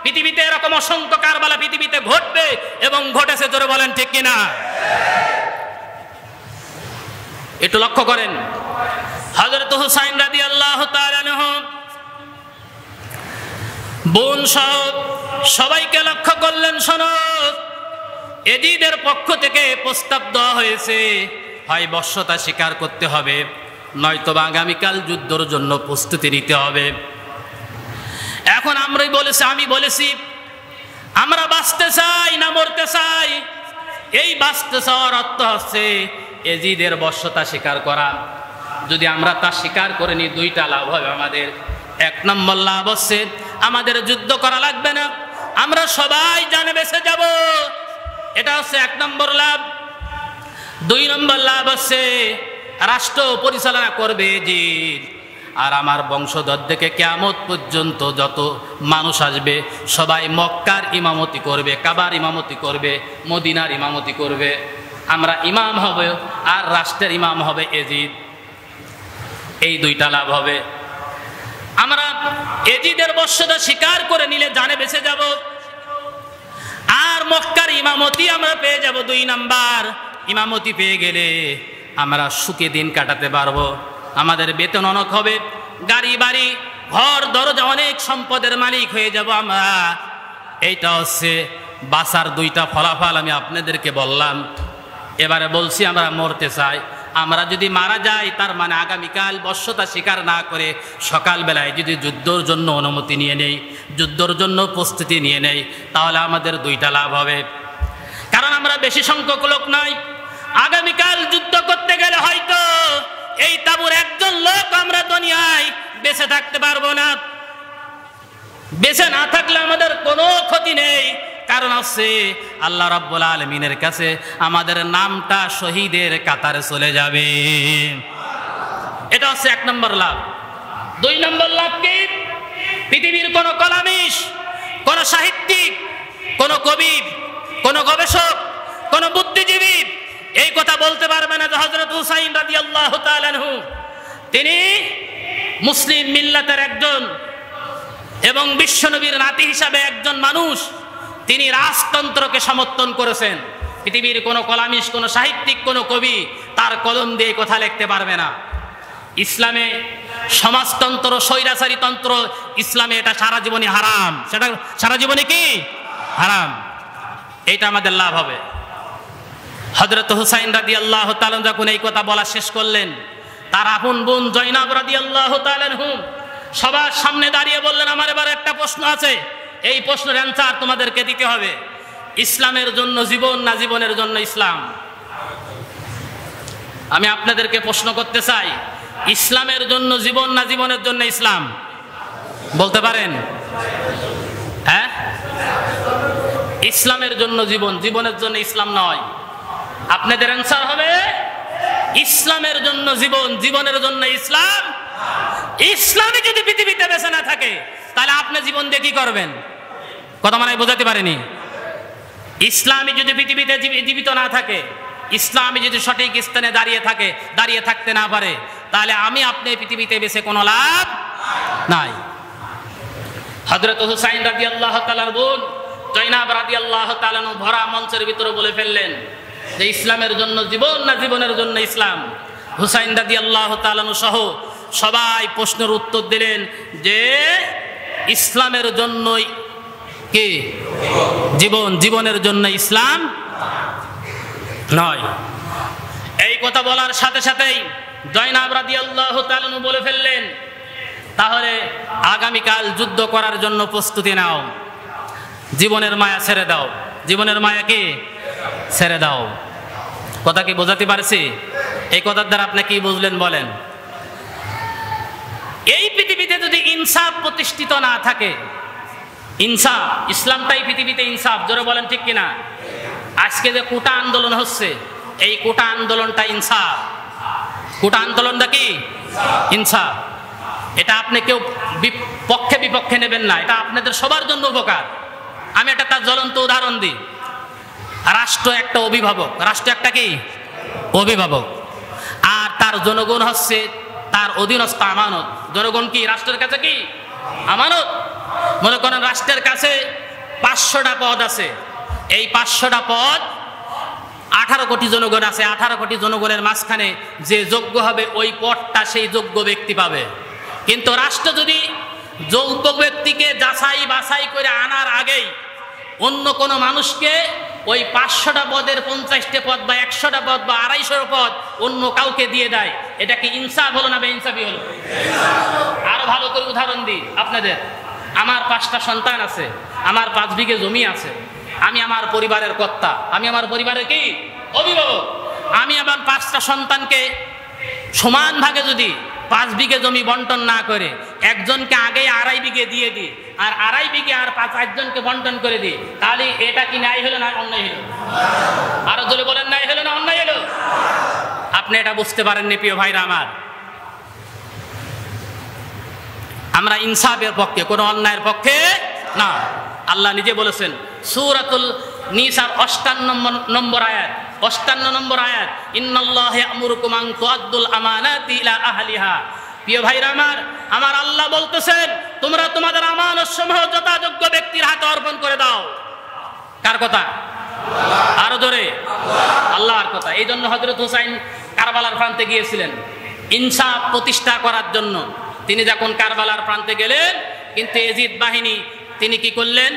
পৃথিবীতে এরকম অসংখ্য কারবালা পৃথিবীতে ঘটবে এবং ঘটেছে, জোরে বলেন ঠিক কিনা। একটু লক্ষ্য করেন, হযরত হুসাইন রাদিয়াল্লাহু তাআলা আনহু বোন সহ সবাইকে লক্ষ্য করলেন, শোনো, এজিদের পক্ষ থেকে প্রস্তাব দেওয়া হয়েছে, হয় বশ্যতা স্বীকার করতে হবে, নয়তো আগামীকাল যুদ্ধের জন্য প্রস্তুতি নিতে হবে। এখন আমি বলেছি আমরা বাঁচতে চাই না মরতে চাই। এই বাঁচতে চাওয়ার অর্থ হচ্ছে এজিদের বশ্যতা স্বীকার করা। যদি আমরা তা স্বীকার করে নিই, 2টা লাভ হবে আমাদের। 1 নম্বর লাভ হচ্ছে আমাদের যুদ্ধ করা লাগবে না, আমরা সবাই জানে বেঁচে যাব, এটা হচ্ছে 1 নম্বর লাভ। 2 নম্বর লাভ হচ্ছে রাষ্ট্র পরিচালনা করবে এজিদ, আর আমার বংশধর থেকে কিয়ামত পর্যন্ত যত মানুষ আসবে সবাই মক্কার ইমামতি করবে, কাবার ইমামতি করবে, মদিনার ইমামতি করবে। আমরা ইমাম হবে আর রাষ্ট্রের ইমাম হবে এজিদ। এই 2টা লাভ হবে। আমরা এজিদের বশ্যতা স্বীকার করে নিলে জানে বেঁচে যাব, আর মক্কার ইমামতি আমরা পেয়ে যাব। 2 নাম্বার, ইমামতি পেয়ে গেলে আমরা সুখে দিন কাটাতে পারবো, আমাদের বেতন অনেক হবে, গাড়ি বাড়ি ঘর দরজা অনেক সম্পদের মালিক হয়ে যাব আমরা। এইটা হচ্ছে বাঁচার 2টা ফলাফল আমি আপনাদেরকে বললাম। এবারে বলছি আমরা মরতে চাই। আমরা যদি মারা যাই, তার মানে আগামীকাল বশ্যতা স্বীকার না করে সকালবেলায় যদি যুদ্ধের জন্য অনুমতি নিয়ে নেই, যুদ্ধের জন্য প্রস্তুতি নিয়ে নেই, তাহলে আমাদের 2টা লাভ হবে। কারণ আমরা বেশি সংখ্যক লোক নয়। আগামীকাল যুদ্ধ করতে গেলে হয়তো এই তাবুর একজন লোক আমরা দুনিয়ায় বেঁচে থাকতে পারবো না। বেঁচে না থাকলে আমাদের কোনো ক্ষতি নেই, কারণ হচ্ছে আল্লাহ রাব্বুল আলামিনের কাছে আমাদের নামটা শহীদের কাতারে চলে যাবে। এটা হচ্ছে 1 নম্বর লাভ। 2 নম্বর লাভ কি? পৃথিবীর কোন কলামিশ, কোন সাহিত্যিক, কোন কবি, কোন গবেষক, কোন বুদ্ধিজীবী এই কথা বলতে পারবে না যে হযরত হুসাইন রাদিয়াল্লাহু তাআলা আনহু তিনি মুসলিম মিল্লাতের একজন এবং বিশ্বনবীর নাতি হিসাবে একজন মানুষ, তিনি রাজতন্ত্রকে সমর্থন করেছেন। পৃথিবীর কোন কলামিশ, কোন সাহিত্যিক, কোন কবি তার কলম দিয়ে কথা লিখতে পারবে না। ইসলামে সমাজতন্ত্র, স্বৈরাচারী তন্ত্র, ইসলামে এটা সারা জীবনই হারাম। সেটা সারা জীবনে কি হারাম। এটা আমাদের লাভ হবে। হযরত হুসাইন রাদিয়াল্লাহু তাআলা যখন এই কথা বলা শেষ করলেন, তার আপন বোন জয়নাব রাদিয়াল্লাহু তাআলা সবার সামনে দাঁড়িয়ে বললেন, আমার এবার একটা প্রশ্ন আছে, এই প্রশ্নের অ্যান্সার তোমাদেরকে দিতে হবে। ইসলামের জন্য জীবন না জীবনের জন্য ইসলাম? আমি আপনাদেরকে প্রশ্ন করতে চাই, ইসলামের জন্য জীবন না জীবনের জন্য ইসলাম? বলতে পারেন? হ্যাঁ, ইসলামের জন্য জীবন, জীবনের জন্য ইসলাম নয়। আপনাদের অ্যান্সার হবে ইসলামের জন্য জীবন, জীবনের জন্য ইসলাম। ইসলামই যদি পৃথিবীতে বেঁচে না থাকে, তাহলে আপনি জীবন দিয়ে কি করবেন? কথা মানে বোঝাতে পারেনি। ইসলামই যদি পৃথিবীতে জীবিত না থাকে, ইসলামই যদি সঠিক স্থানে দাঁড়িয়ে থাকতে না পারে, তাহলে আমি আপনি পৃথিবীতে বেঁচে কোনো লাভ নাই। হযরত হুসাইন রাদিয়াল্লাহু তাআলার বোন জয়নাব রাদিয়াল্লাহু তাআলা আনহু ভরা মঞ্চের ভিতরে বলে ফেললেন যে ইসলামের জন্য জীবন না জীবনের জন্য ইসলাম। হুসাইন রাদিয়াল্লাহু তাআলা আনহু সহ সবাই প্রশ্নের উত্তর দিলেন যে ইসলামের জন্যই কি জীবন, জীবনের জন্য ইসলাম নয়। এই কথা বলার সাথে সাথেই জয়নাব রাদিয়াল্লাহু তাআলা আনহু বলে ফেললেন তাহলে আগামীকাল যুদ্ধ করার জন্য প্রস্তুতি নাও, জীবনের মায়া ছেড়ে দাও, জীবনের মায়া কি ছেড়ে দাও। কথা কি বোঝাতে পারছি? এই কথার দ্বারা আপনি কি বুঝলেন বলেন? এই পৃথিবীতে যদি ইনসাফ প্রতিষ্ঠিত না থাকে, ইনসাফ, ইসলামটাই পৃথিবীতে ইনসাফ, জোরে বলেন ঠিক কিনা? আজকে যে কোটা আন্দোলন হচ্ছে, এই কোটা আন্দোলনটা ইনসাফ। কোটা আন্দোলনটা কি ইনসাফ। এটা আপনি কেউ পক্ষে বিপক্ষে নেবেন না, এটা আপনাদের সবার জন্য উপকার। আমি একটা তার জ্বলন্ত উদাহরণ দিই। রাষ্ট্র একটা অভিভাবক, রাষ্ট্র একটা কি অভিভাবক, আর তার জনগণ হচ্ছে তার অধীনস্থ আমানত। জনগণ কি রাষ্ট্রের কাছে কি আমানত। মনে করেন রাষ্ট্রের কাছে 500টা পদ আছে, এই 500টা পদ 18 কোটি জনগণ আছে। 18 কোটি জনগণের মাঝখানে যে যোগ্য হবে ওই পদটা সেই যোগ্য ব্যক্তি পাবে। কিন্তু রাষ্ট্র যদি যোগ্য ব্যক্তিকে যাচাই বাছাই করে আনার আগেই অন্য কোনো মানুষকে ওই 500টা পদের 50টা পদ বা 100টা পদ বা 250 পদ অন্য কাউকে দিয়ে দেয়, এটা কি ইনসাফ হলো না বেইনসাফি হলো? আরো ভালো করে উদাহরণ দিই আপনাদের। আমার 5টা সন্তান আছে, আমার 5 বিঘে জমি আছে, আমি আমার পরিবারের কর্তা, আমি আমার পরিবারের কি অভিভাবক। আমি আমার 5টা সন্তানকে সমান ভাগে যদি 5 বিঘে জমি বন্টন না করে একজনকে আগেই 2.5 বিঘে দিয়ে দিই আর 2.5 বিঘে আর 5-8জনকে বন্টন করে দিই, তাহলে এটা কি ন্যায় হলো না অন্যায় হলো? আরো জোরে বলেন, ন্যায় হলো না অন্যায় হলো? আপনি এটা বুঝতে পারেননি প্রিয় ভাইরা আমার। আমরা ইনসাফের পক্ষে, কোনো অন্যায়ের পক্ষে না। আল্লাহ নিজে বলেছেন সূরাতুল নিসার 58 নম্বর আয়াত, 58 নম্বর আয়াত, ইন্নাল্লাহা ইয়া'মুরুকুম আন তুআদ্দুল আমানাতি ইলা আহলিহা। প্রিয় ভাইরা আমার আল্লাহ বলতেছেন তোমরা তোমাদের আমানত সমূহ যথাযোগ্য ব্যক্তির হাতে অর্পণ করে দাও। কার কথা? আরো জোরে, আল্লাহর কথা। এই জন্য হযরত হুসাইন কারবালার প্রান্তে গিয়েছিলেন ইনসাফ প্রতিষ্ঠা করার জন্য। তিনি যখন কারবালার প্রান্তে গেলেন, কিন্তু এজিদ বাহিনী তিনি কি করলেন?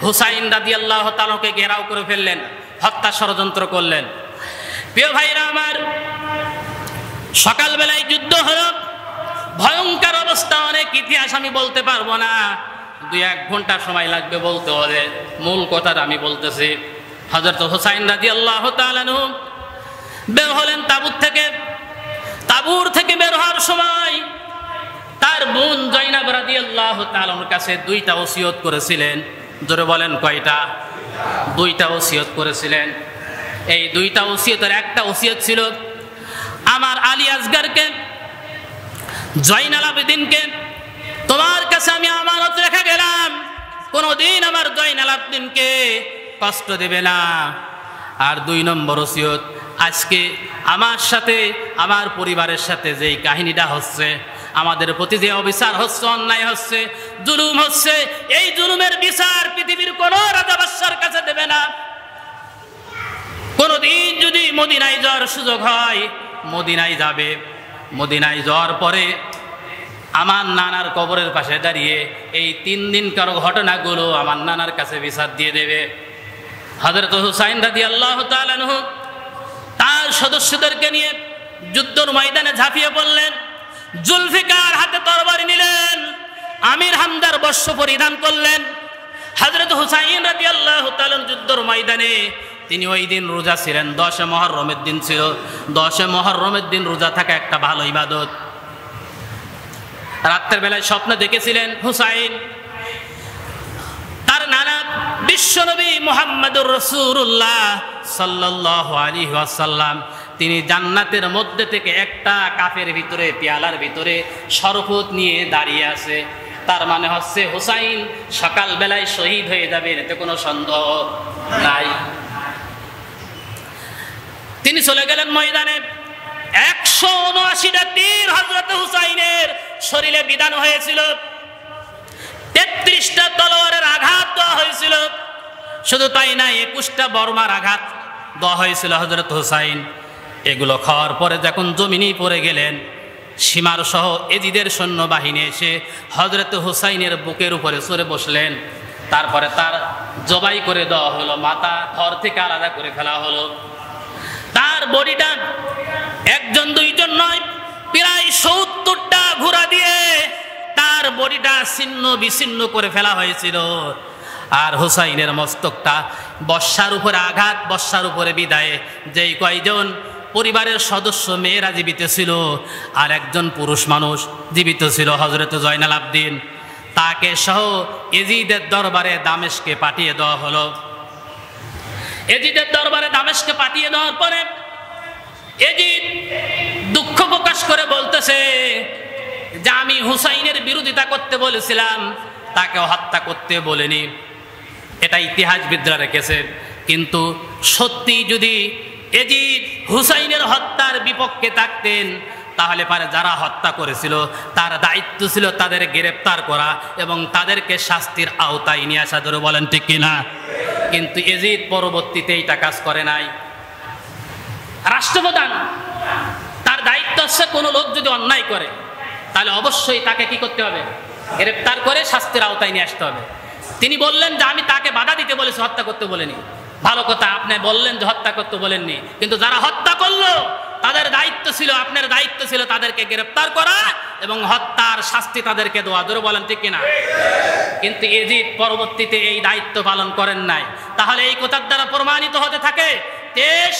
হুসাইন রাদিয়াল্লাহু তাআলাকে ঘেরাও করে ফেললেন, হত্যা ষড়যন্ত্র করলেন। প্রিয় ভাইরা আমার, সকালবেলায় যুদ্ধ হলো, ভয়ঙ্কর অবস্থা। অনেক ইতিহাস আমি বলতে পারবো না, 2-1 ঘন্টা সময় লাগবে বলতে হলে। মূল কথাটা আমি বলতেছি। হযরত হুসাইন রাদিয়াল্লাহু তাআলা আনহু বের হলেন তাবুর থেকে। তাবুর থেকে বের হওয়ার সময় তার বোন জয়নাব রাদিয়াল্লাহু তাআলার কাছে 2টা ওসিয়ত করেছিলেন। জোরে বলেন কয়টা? 2টা ওসিয়ত করেছিলেন। এই 2টা ওসিয়তের একটা ওসিয়ত ছিল আমার আলী আসগরকে, জয়নাল আবেদিনকে তোমার কাছে আমি আমানত রেখে গেলাম, কোনদিন আমার জয়নাল আবেদিনকে কষ্ট দেবে না। আর 2 নম্বর ওসিয়ত, আজকে আমার সাথে আমার পরিবারের সাথে যেই কাহিনীটা হচ্ছে, আমাদের প্রতি যে অবিচার হচ্ছে, অন্যায় হচ্ছে, জুলুম হচ্ছে, এই জুলুমের বিচার পৃথিবীর কোন রাজা বাদশার কাছে দেবে না। কোনদিন যদি মদিনায় যাওয়ার সুযোগ হয় মদিনায় যাবে, মদিনায় যাওয়ার পরে আমার নানার কবরের পাশে দাঁড়িয়ে এই 3 দিনকার ঘটনাগুলো আমার নানার কাছে বিচার দিয়ে দেবে। হযরত হুসাইন রাদিয়াল্লাহু তাআলা আনহু তার সদস্যদেরকে নিয়ে যুদ্ধের ময়দানে ঝাঁপিয়ে পড়লেন। জুলফিকার হাতে তরবারি নিলেন, আমির হামদার বস্ত্র পরিধান করলেন। হযরত হুসাইন রাদিয়াল্লাহু তাআলা যুদ্ধের ময়দানে তিনি ওই দিন রোজা ছিলেন। 10 মুহররমের দিন ছিল। 10 মুহররমের দিন রোজা থাকা একটা ভালো ইবাদত। রাতের বেলায় স্বপ্ন দেখেছিলেন হুসাইন, তার নানা বিশ্বনবী মুহাম্মদুর রাসূলুল্লাহ সাল্লাল্লাহু আলাইহি ওয়াসাল্লাম তিনি জান্নাতের মধ্যে থেকে একটা কাপের ভিতরে, পেয়ালার ভিতরে শরবত নিয়ে দাঁড়িয়ে আছে। তার মানে হচ্ছে হুসাইন সকাল বেলায় শহীদ হয়ে যাবে, এতে কোনো সন্দেহ নাই। তিনি চলে গেলেন ময়দানে। 179টা তীর হযরত হুসাইনের শরীরে বিধান হয়েছিল, 33টা তলোয়ারের আঘাত দেওয়া হয়েছিল। শুধু তাই না, 21টা বর্মার আঘাত দেওয়া হয়েছিল হযরত হুসাইন। এগুলো খাওয়ার পরে যখন জমিনেই পড়ে গেলেন, সীমার সহ এজিদের সৈন্যবাহিনী এসে হযরত হুসাইনের বুকের উপরে চড়ে বসলেন। তারপরে তার জবাই করে দেওয়া হলো, মাথা ধর থেকে আলাদা করে ফেলা হলো। তার বডিটা একজন দুইজন নয়, প্রায় 70টা ঘোড়া দিয়ে তার বডিটা ছিন্ন বিচ্ছিন্ন করে ফেলা হয়েছিল। আর হুসাইনের মস্তকটা বর্ষার উপরে আঘাত, বর্ষার উপরে বিদায়ে যেই কয়জন পরিবারের সদস্য মেয়েরা জীবিত ছিল, আর একজন পুরুষ মানুষ জীবিত ছিল হযরত জয়নাল আবদিন, তাকে সহ এজিদের দরবারে দামেস্কে পাঠিয়ে দেওয়া হলো। এজিদের দরবারে দামেস্কে পাঠিয়ে দেওয়ার পরে এজিদ দুঃখ প্রকাশ করে বলতেছে যে আমি হুসাইনের বিরোধিতা করতে বলেছিলাম, তাকে হত্যা করতে বলিনি। এটা ইতিহাসবিদরা রেখেছে। কিন্তু সত্যি যদি এজিদ হুসাইনের হত্যার বিপক্ষে থাকতেন, তাহলে পারে যারা হত্যা করেছিল তার দায়িত্ব ছিল তাদের গ্রেপ্তার করা এবং তাদেরকে শাস্তির আওতায় নিয়ে আসা। ধরে বলেন ঠিক কিনা? কিন্তু এজিদ পরবর্তীতে এইটা কাজ করে নাই। রাষ্ট্রপ্রধান, তার দায়িত্ব হচ্ছে কোনো লোক যদি অন্যায় করে তাহলে অবশ্যই তাকে কি করতে হবে? গ্রেপ্তার করে শাস্তির আওতায় নিয়ে আসতে হবে। তিনি বললেন যে আমি তাকে বাধা দিতে বলেছি, হত্যা করতে বলিনি। ভালো কথা, আপনি বললেন যে হত্যা করতে বলেননি, কিন্তু যারা হত্যা করলো তাদের দায়িত্ব ছিল, আপনার দায়িত্ব ছিল তাদেরকে গ্রেপ্তার করা এবং হত্যার শাস্তি তাদেরকে দেওয়া। ধরে বলেন ঠিক কিনা? কিন্তু এজিদ পরবর্তীতে এই দায়িত্ব পালন করেন নাই। তাহলে এই কথার দ্বারা প্রমাণিত হতে থাকে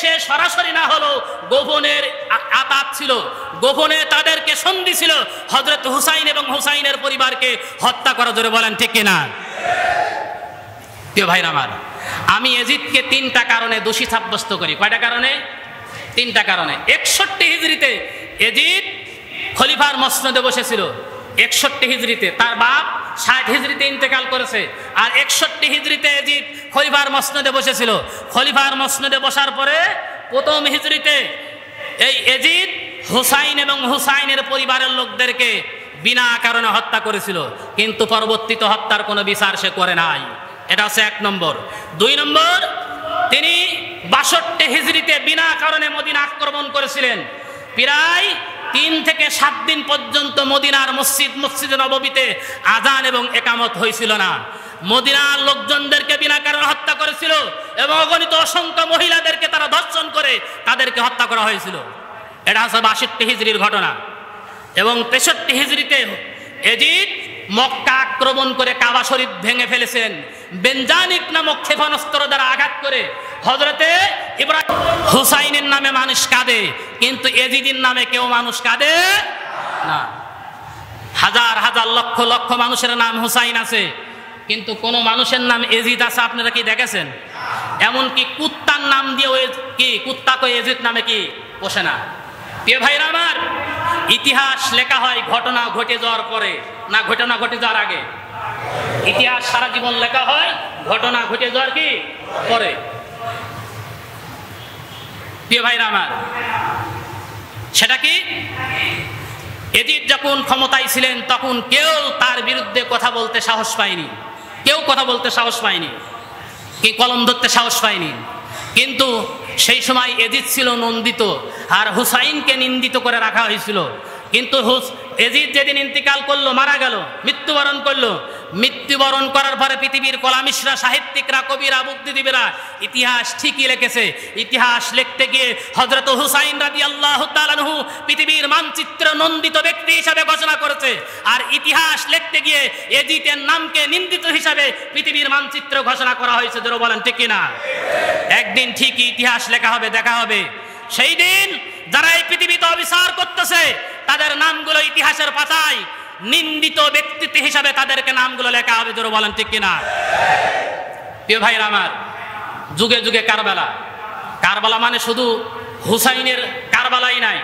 সে সরাসরি না হলো গোপনের আতাত ছিল, গোপনে তাদেরকে সন্ধি ছিল হযরত হুসাইন এবং হুসাইনের পরিবারকে হত্যা করা। ধরে বলেন ঠিক কিনা? প্রিয় ভাইরা আমার, আমি এজিদকে 3টা কারণে দোষী সাব্যস্ত করি। কয়টা কারণে? 3টা কারণে। 61 হিজরিতে এজিদ খলিফার মসনদে বসেছিল। 61 হিজরিতে তার বাপ 60 হিজরিতে ইন্তেকাল করেছে, আর 61 হিজরিতে এজিদ খলিফার মসনদে বসেছিল। খলিফার মসনদে বসার পরে প্রথম হিজরিতে এই এজিদ হুসাইন এবং হুসাইনের পরিবারের লোকদেরকে বিনা কারণে হত্যা করেছিল, কিন্তু পরবর্তীতে হত্যার কোনো বিচার সে করে নাই। এটা হচ্ছে 1 নম্বর। 2 নম্বর, তিনি 62 হিজরিতে বিনা কারণে মদিনা আক্রমণ করেছিলেন। প্রায় 3 থেকে 7 দিন পর্যন্ত মদিনার মসজিদে নববীতে আযান এবং একামত হয়েছিল না। মদিনার লোকজনদেরকে বিনা কারণে হত্যা করেছিল এবং অগণিত অসংখ্য মহিলাদেরকে তারা ধর্ষণ করে তাদেরকে হত্যা করা হয়েছিল। এটা হচ্ছে 62 হিজরির ঘটনা। এবং 63 হিজরিতে এজিদ মক্কা আক্রমণ করে কাবা শরীফ ভেঙে ফেলেছেন। বেনজানিক নামক ক্ষেপণাস্ত্র দ্বারা আঘাত করে হযরতে ইব্রাহিম হুসাইনের নামে মানুষ কাঁদে, কিন্তু এজিদের নামে কেউ মানুষ কাঁদে না। হাজার হাজার লক্ষ লক্ষ মানুষের নাম হুসাইন আছে, কিন্তু কোন মানুষের নাম এজিদ আছে আপনারা কি দেখেছেন? এমনকি কুত্তার নাম দিয়ে কি কুত্তাকে এজিদ নামে কি পোষে না। প্রিয় ভাইরা আমার, ইতিহাস লেখা হয় ঘটনা ঘটে যাওয়ার পরে, না ঘটনা ঘটে যাওয়ার আগে? ইতিহাস সারা জীবন লেখা হয় ঘটনা ঘটে যাওয়ার কি পরে। প্রিয় ভাইরা আমার, সেটা কি? এজিদ যখন ক্ষমতায় ছিলেন তখন কেউ তার বিরুদ্ধে কথা বলতে সাহস পায়নি, কেউ কথা বলতে সাহস পায়নি, কি কলম ধরতে সাহস পায়নি। কিন্তু সেই সময় এজিদ ছিল নন্দিত, আর হুসাইনকে নিন্দিত করে রাখা হয়েছিল। কিন্তু এজিদ যেদিন ইন্তিকাল করলো, মারা গেল, মৃত্যুবরণ করলো, মৃত্যুবরণ করার পরে পৃথিবীর কলামিশরা, সাহিত্যিকরা, কবিরা, বুদ্ধিজীবীরা ইতিহাস ঠিকই লিখেছে। ইতিহাস লিখতে গিয়ে হযরত হুসাইন রাদিয়াল্লাহু তাআলা আনহু পৃথিবীর মানচিত্র নন্দিত ব্যক্তি হিসাবে ঘোষণা করেছে, আর ইতিহাস লিখতে গিয়ে এজিদের নামকে নিন্দিত হিসাবে পৃথিবীর মানচিত্র ঘোষণা করা হয়েছে। যারা বলেন ঠিক কিনা? একদিন ঠিকই ইতিহাস লেখা হবে, দেখা হবে। সেই দিন যারা এই পৃথিবীতে অবিচার করতেছে তাদের নামগুলো ইতিহাসের পাতায় নিন্দিত ব্যক্তিত্ব হিসাবে তাদেরকে নামগুলো লেখা হবে। যারা বলেন ঠিক কিনা? প্রিয় ভাইরা আমার, যুগে যুগে কারবালা, কারবালা মানে শুধু হুসাইনের কারবালাই নাই,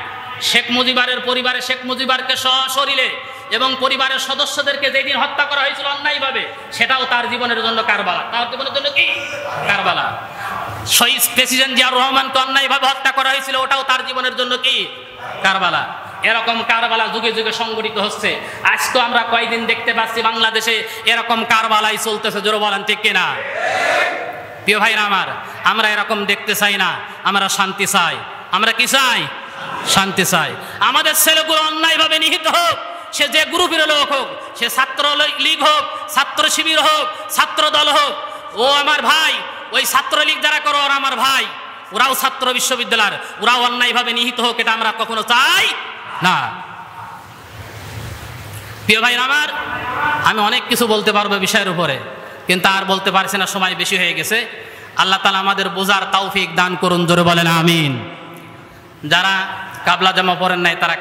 শেখ মুজিবের পরিবারে শেখ মুজিবকে সশরীরে এবং পরিবারের সদস্যদেরকে যেদিন হত্যা করা হয়েছিল অন্যায়ভাবে, সেটাও তার জীবনের জন্য কারবালা। তার জীবনের জন্য কি কারবালা? শহীদ প্রেসিডেন্ট জিয়াউর রহমানকে অন্যায়ভাবে হত্যা করা হয়েছিল, ওটাও তার জীবনের জন্য কি কারবালা। এরকম কারবালা যুগে যুগে সংগঠিত হচ্ছে। আজ তো আমরা কয়েকদিন দেখতে পাচ্ছি বাংলাদেশে এরকম কারবালাই চলতেছে। জোরে বলেন ঠিক কিনা? প্রিয় ভাইরা আমার, আমরা এরকম দেখতে চাই না, আমরা শান্তি চাই। আমরা কি চাই? শান্তি চাই। আমাদের ছেলেগুলো অন্যায়ভাবে নিহিত হোক, সে যে গ্রুপের লোক হোক, সে ছাত্র লীগ হোক, ছাত্র শিবির হোক, ছাত্র দল হোক, ও আমার ভাই, ওই ছাত্র লীগ যারা করো ওরা আমার ভাই, ওরাও ছাত্র বিশ্ববিদ্যালয়ের, ওরাও অন্যায়ভাবে নিহিত হোক, এটা আমরা কখনো চাই না। প্রিয় ভাই আমার, আমি অনেক কিছু বলতে পারবো বিষয়ের উপরে, কিন্তু আর বলতে পারছি না, সময় বেশি হয়ে গেছে। আল্লাহ তাআলা আমাদের বোঝার তৌফিক দান করুন, জোরে বলেন আমিন। যারা কাবলা জামা পরেন নাই তারা